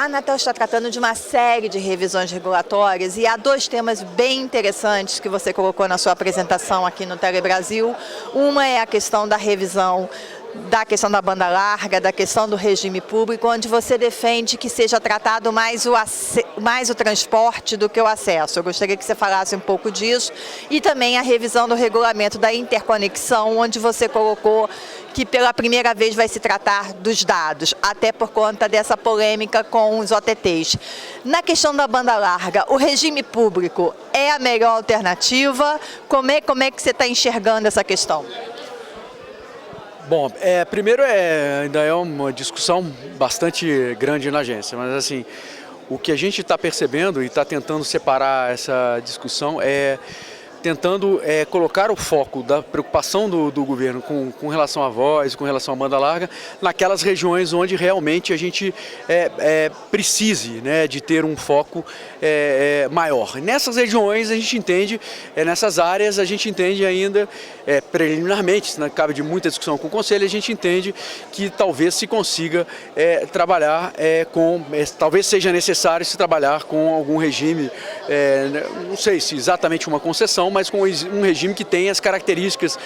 A Anatel está tratando de uma série de revisões regulatórias e há dois temas bem interessantes que você colocou na sua apresentação aqui no Telebrasil. Uma é a questão da revisão da questão da banda larga, da questão do regime público, onde você defende que seja tratado mais o transporte do que o acesso. Eu gostaria que você falasse um pouco disso. E também a revisão do regulamento da interconexão, onde você colocou que pela primeira vez vai se tratar dos dados, até por conta dessa polêmica com os OTTs. Na questão da banda larga, o regime público é a melhor alternativa? Como é que você está enxergando essa questão? Bom, primeiro ainda é uma discussão bastante grande na agência, mas assim, o que a gente está percebendo e está tentando separar essa discussão é tentando colocar o foco da preocupação do governo com relação à voz, com relação à banda larga, naquelas regiões onde realmente a gente precise, né, de ter um foco maior. Nessas regiões a gente entende, nessas áreas a gente entende ainda, preliminarmente, se não cabe de muita discussão com o Conselho, a gente entende que talvez se consiga trabalhar talvez seja necessário se trabalhar com algum regime, não sei se exatamente uma concessão, mas com um regime que tem as características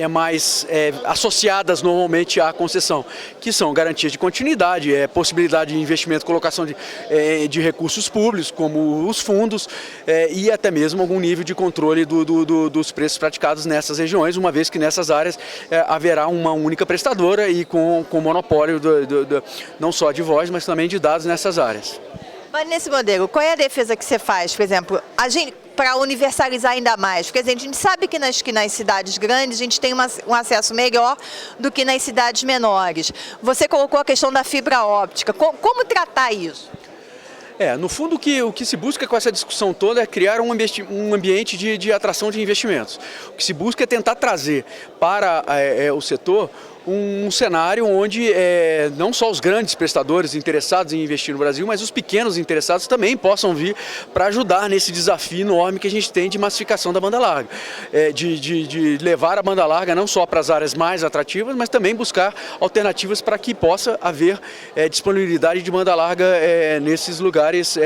mais associadas normalmente à concessão, que são garantias de continuidade, possibilidade de investimento, colocação de recursos públicos, como os fundos, e até mesmo algum nível de controle dos preços praticados nessas regiões, uma vez que nessas áreas haverá uma única prestadora e com monopólio não só de voz, mas também de dados nessas áreas. Mas nesse modelo, qual é a defesa que você faz, por exemplo, para universalizar ainda mais? Porque a gente sabe que nas cidades grandes a gente tem um acesso melhor do que nas cidades menores. Você colocou a questão da fibra óptica. Como tratar isso? No fundo, o que se busca com essa discussão toda é criar um ambiente de atração de investimentos. O que se busca é tentar trazer para o setor um cenário onde não só os grandes prestadores interessados em investir no Brasil, mas os pequenos interessados também possam vir para ajudar nesse desafio enorme que a gente tem de massificação da banda larga. De levar a banda larga não só para as áreas mais atrativas, mas também buscar alternativas para que possa haver disponibilidade de banda larga nesses lugares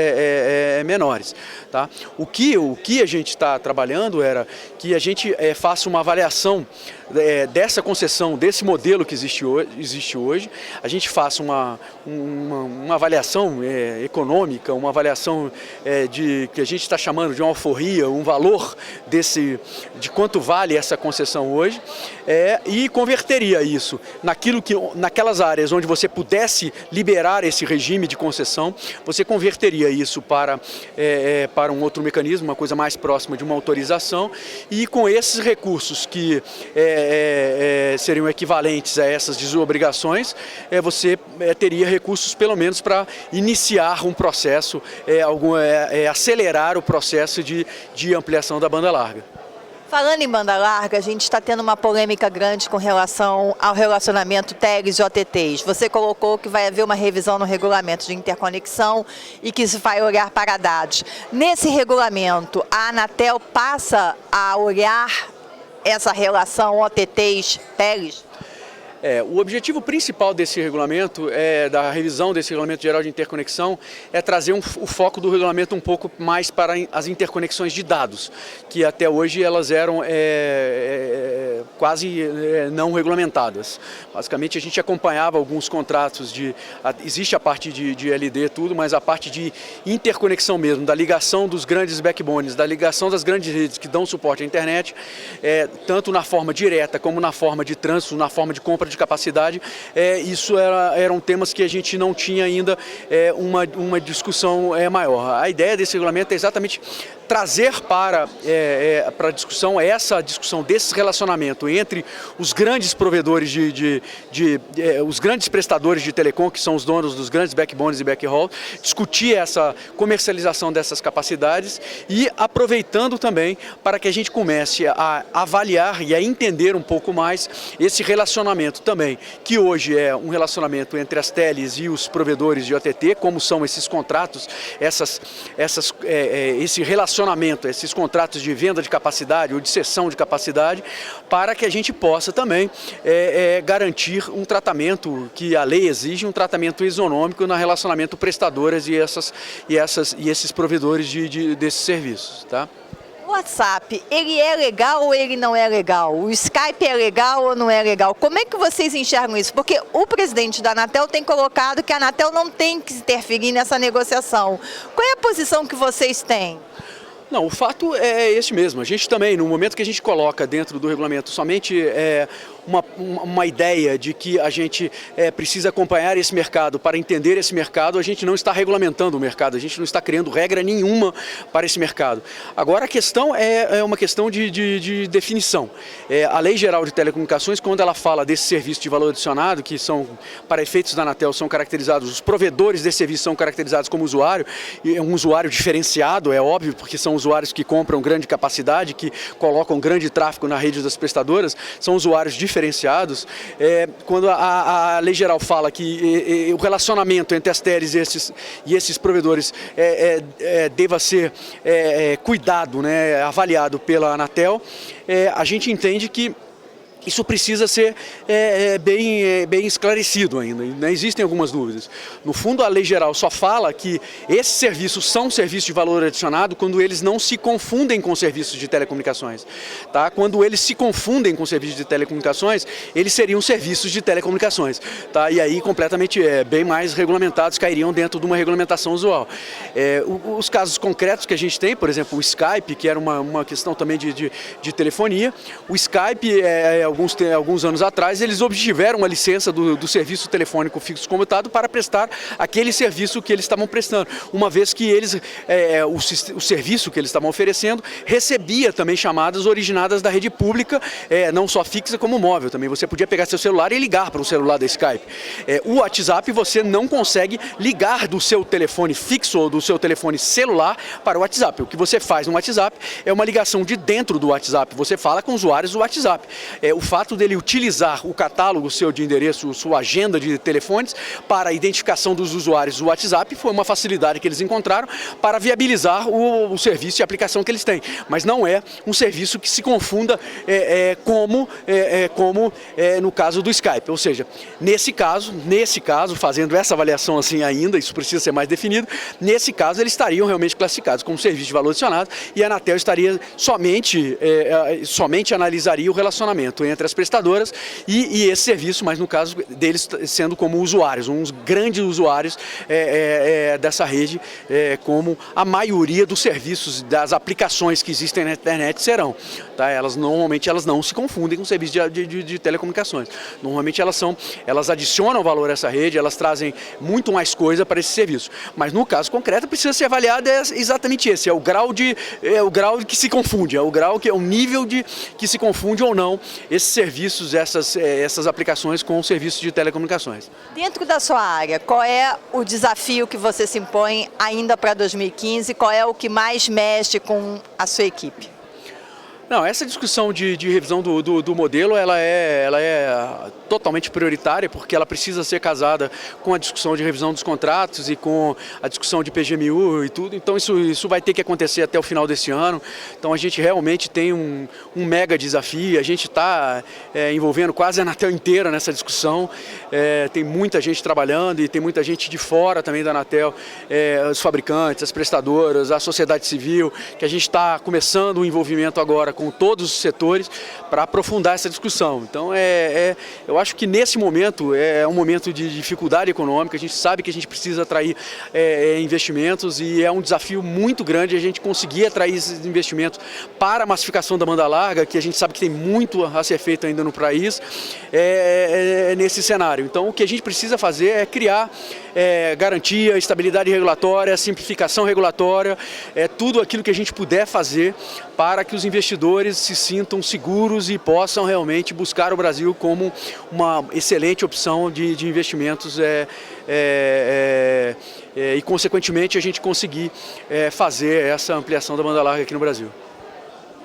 menores. Tá? O que a gente está trabalhando era que a gente faça uma avaliação dessa concessão, desse modelo que existe hoje, a gente faça uma avaliação econômica, uma avaliação que a gente está chamando de uma alforria, um valor de quanto vale essa concessão hoje, e converteria isso naquelas áreas onde você pudesse liberar esse regime de concessão, você converteria isso para um outro mecanismo, uma coisa mais próxima de uma autorização, e com esses recursos que seriam equivalentes a essas desobrigações, você teria recursos pelo menos para iniciar um processo, acelerar o processo de ampliação da banda larga. Falando em banda larga, a gente está tendo uma polêmica grande com relação ao relacionamento TEGs e OTTs. Você colocou que vai haver uma revisão no regulamento de interconexão e que se vai olhar para dados. Nesse regulamento, a Anatel passa a olhar essa relação OTTs-TEGs? O objetivo principal desse regulamento, da revisão desse regulamento geral de interconexão, é trazer o foco do regulamento um pouco mais para as interconexões de dados, que até hoje elas eram quase não regulamentadas. Basicamente a gente acompanhava alguns contratos existe a parte de LD tudo, mas a parte de interconexão mesmo, da ligação dos grandes backbones, da ligação das grandes redes que dão suporte à internet, tanto na forma direta como na forma de trânsito, na forma de compra de capacidade, isso eram temas que a gente não tinha ainda uma discussão maior. A ideia desse regulamento é exatamente trazer para a discussão essa discussão desse relacionamento entre os grandes provedores os grandes prestadores de telecom, que são os donos dos grandes backbones e backhaul, discutir essa comercialização dessas capacidades e aproveitando também para que a gente comece a avaliar e a entender um pouco mais esse relacionamento também, que hoje é um relacionamento entre as teles e os provedores de OTT, como são esses contratos, esse relacionamento relacionamento, esses contratos de venda de capacidade ou de cessão de capacidade, para que a gente possa também garantir um tratamento que a lei exige, um tratamento isonômico no relacionamento prestadoras e esses provedores desses serviços, tá? O WhatsApp, ele é legal ou ele não é legal? O Skype é legal ou não é legal? Como é que vocês enxergam isso? Porque o presidente da Anatel tem colocado que a Anatel não tem que interferir nessa negociação. Qual é a posição que vocês têm? Não, o fato é esse mesmo. A gente também, no momento que a gente coloca dentro do regulamento somente uma ideia de que a gente precisa acompanhar esse mercado para entender esse mercado, a gente não está regulamentando o mercado, a gente não está criando regra nenhuma para esse mercado. Agora a questão é uma questão de definição. A Lei Geral de Telecomunicações, quando ela fala desse serviço de valor adicionado, que são, para efeitos da Anatel, são caracterizados, os provedores desse serviço são caracterizados como usuário, e um usuário diferenciado, é óbvio, porque são usuários que compram grande capacidade, que colocam grande tráfego na rede das prestadoras, são usuários diferenciados. Quando a Lei Geral fala que o relacionamento entre as teles e esses provedores deva ser cuidado, né, avaliado pela Anatel, a gente entende que isso precisa ser bem esclarecido ainda, né? Existem algumas dúvidas. No fundo, a Lei Geral só fala que esses serviços são serviços de valor adicionado quando eles não se confundem com serviços de telecomunicações. Tá? Quando eles se confundem com serviços de telecomunicações, eles seriam serviços de telecomunicações. Tá? E aí, completamente bem mais regulamentados, cairiam dentro de uma regulamentação usual. Os casos concretos que a gente tem, por exemplo, o Skype, que era uma questão também de telefonia, o Skype alguns anos atrás, eles obtiveram a licença do serviço telefônico fixo comutado para prestar aquele serviço que eles estavam prestando, uma vez que eles, o serviço que eles estavam oferecendo recebia também chamadas originadas da rede pública, não só fixa como móvel também. Você podia pegar seu celular e ligar para o celular da Skype. O WhatsApp você não consegue ligar do seu telefone fixo ou do seu telefone celular para o WhatsApp. O que você faz no WhatsApp é uma ligação de dentro do WhatsApp. Você fala com usuários do WhatsApp. O fato dele utilizar o catálogo seu de endereço, sua agenda de telefones para a identificação dos usuários do WhatsApp foi uma facilidade que eles encontraram para viabilizar o serviço e a aplicação que eles têm. Mas não é um serviço que se confunda como no caso do Skype. Ou seja, nesse caso, fazendo essa avaliação assim ainda, isso precisa ser mais definido, nesse caso eles estariam realmente classificados como serviço de valor adicionado e a Anatel estaria somente analisaria o relacionamento entre as prestadoras e esse serviço, mas no caso deles sendo como usuários, uns grandes usuários dessa rede, como a maioria dos serviços, das aplicações que existem na internet serão. Tá? Normalmente elas não se confundem com serviços de telecomunicações. Normalmente elas adicionam valor a essa rede, elas trazem muito mais coisa para esse serviço. Mas no caso concreto precisa ser avaliado exatamente esse, é o grau que se confunde, é o nível que se confunde ou não esses serviços, essas aplicações com serviços de telecomunicações. Dentro da sua área, qual é o desafio que você se impõe ainda para 2015? Qual é o que mais mexe com a sua equipe? Não, essa discussão de revisão do modelo, ela é totalmente prioritária, porque ela precisa ser casada com a discussão de revisão dos contratos e com a discussão de PGMU e tudo. Então isso vai ter que acontecer até o final desse ano. Então a gente realmente tem um mega desafio, a gente está envolvendo quase a Anatel inteira nessa discussão. Tem muita gente trabalhando e tem muita gente de fora também da Anatel, os fabricantes, as prestadoras, a sociedade civil, que a gente está começando o envolvimento agora com todos os setores para aprofundar essa discussão. Então, eu acho que nesse momento é um momento de dificuldade econômica, a gente sabe que a gente precisa atrair investimentos e é um desafio muito grande a gente conseguir atrair esses investimentos para a massificação da banda larga, que a gente sabe que tem muito a ser feito ainda no país, nesse cenário. Então, o que a gente precisa fazer é criar garantia, estabilidade regulatória, simplificação regulatória, tudo aquilo que a gente puder fazer para que os investidores se sintam seguros e possam realmente buscar o Brasil como uma excelente opção de investimentos e, consequentemente, a gente conseguir fazer essa ampliação da banda larga aqui no Brasil.